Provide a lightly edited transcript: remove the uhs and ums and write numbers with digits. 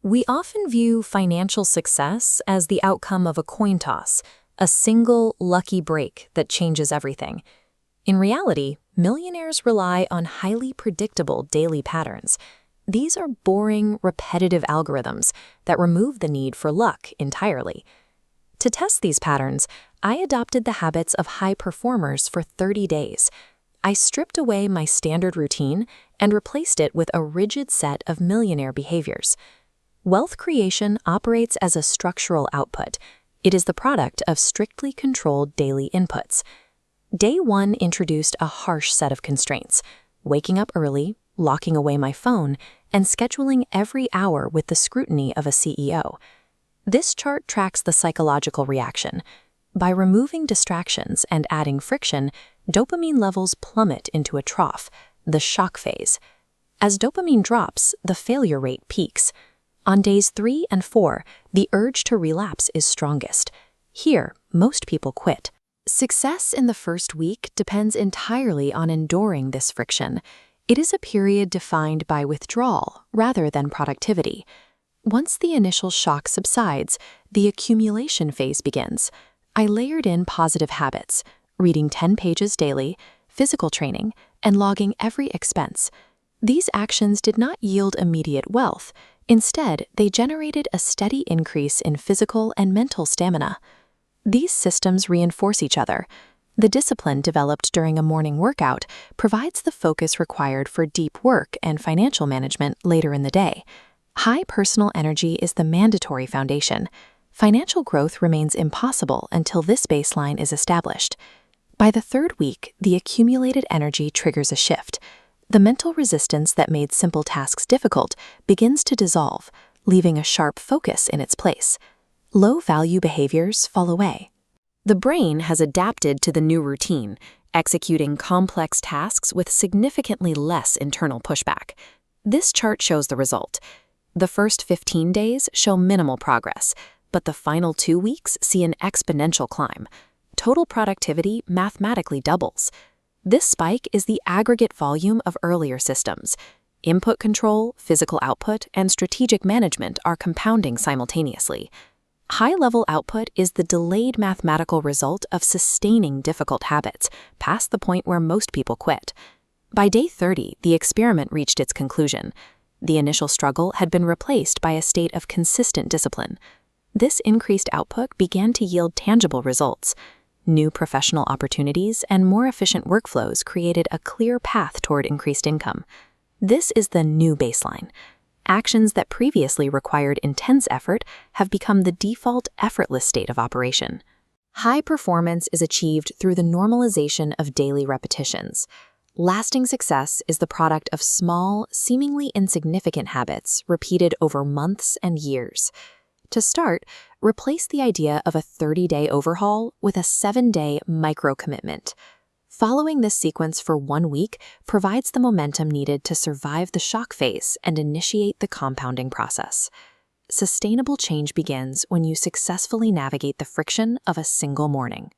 We often view financial success as the outcome of a coin toss, a single lucky break that changes everything. In reality, millionaires rely on highly predictable daily patterns. These are boring, repetitive algorithms that remove the need for luck entirely. To test these patterns, I adopted the habits of high performers for 30 days. I stripped away my standard routine and replaced it with a rigid set of millionaire behaviors. Wealth creation operates as a structural output. It is the product of strictly controlled daily inputs. Day 1 introduced a harsh set of constraints: waking up early, locking away my phone, and scheduling every hour with the scrutiny of a CEO. This chart tracks the psychological reaction. By removing distractions and adding friction, dopamine levels plummet into a trough, the shock phase. As dopamine drops, the failure rate peaks. On days 3 and 4, the urge to relapse is strongest. Here, most people quit. Success in the first week depends entirely on enduring this friction. It is a period defined by withdrawal rather than productivity. Once the initial shock subsides, the accumulation phase begins. I layered in positive habits, reading 10 pages daily, physical training, and logging every expense. These actions did not yield immediate wealth. Instead, they generated a steady increase in physical and mental stamina. These systems reinforce each other. The discipline developed during a morning workout provides the focus required for deep work and financial management later in the day. High personal energy is the mandatory foundation. Financial growth remains impossible until this baseline is established. By the third week, the accumulated energy triggers a shift. The mental resistance that made simple tasks difficult begins to dissolve, leaving a sharp focus in its place. Low-value behaviors fall away. The brain has adapted to the new routine, executing complex tasks with significantly less internal pushback. This chart shows the result. The first 15 days show minimal progress, but the final 2 weeks see an exponential climb. Total productivity mathematically doubles. This spike is the aggregate volume of earlier systems. Input control, physical output, and strategic management are compounding simultaneously. High-level output is the delayed mathematical result of sustaining difficult habits, past the point where most people quit. By day 30, the experiment reached its conclusion. The initial struggle had been replaced by a state of consistent discipline. This increased output began to yield tangible results. New professional opportunities and more efficient workflows created a clear path toward increased income. This is the new baseline. Actions that previously required intense effort have become the default effortless state of operation. High performance is achieved through the normalization of daily repetitions. Lasting success is the product of small, seemingly insignificant habits repeated over months and years. To start, replace the idea of a 30-day overhaul with a 7-day micro-commitment. Following this sequence for 1 week provides the momentum needed to survive the shock phase and initiate the compounding process. Sustainable change begins when you successfully navigate the friction of a single morning.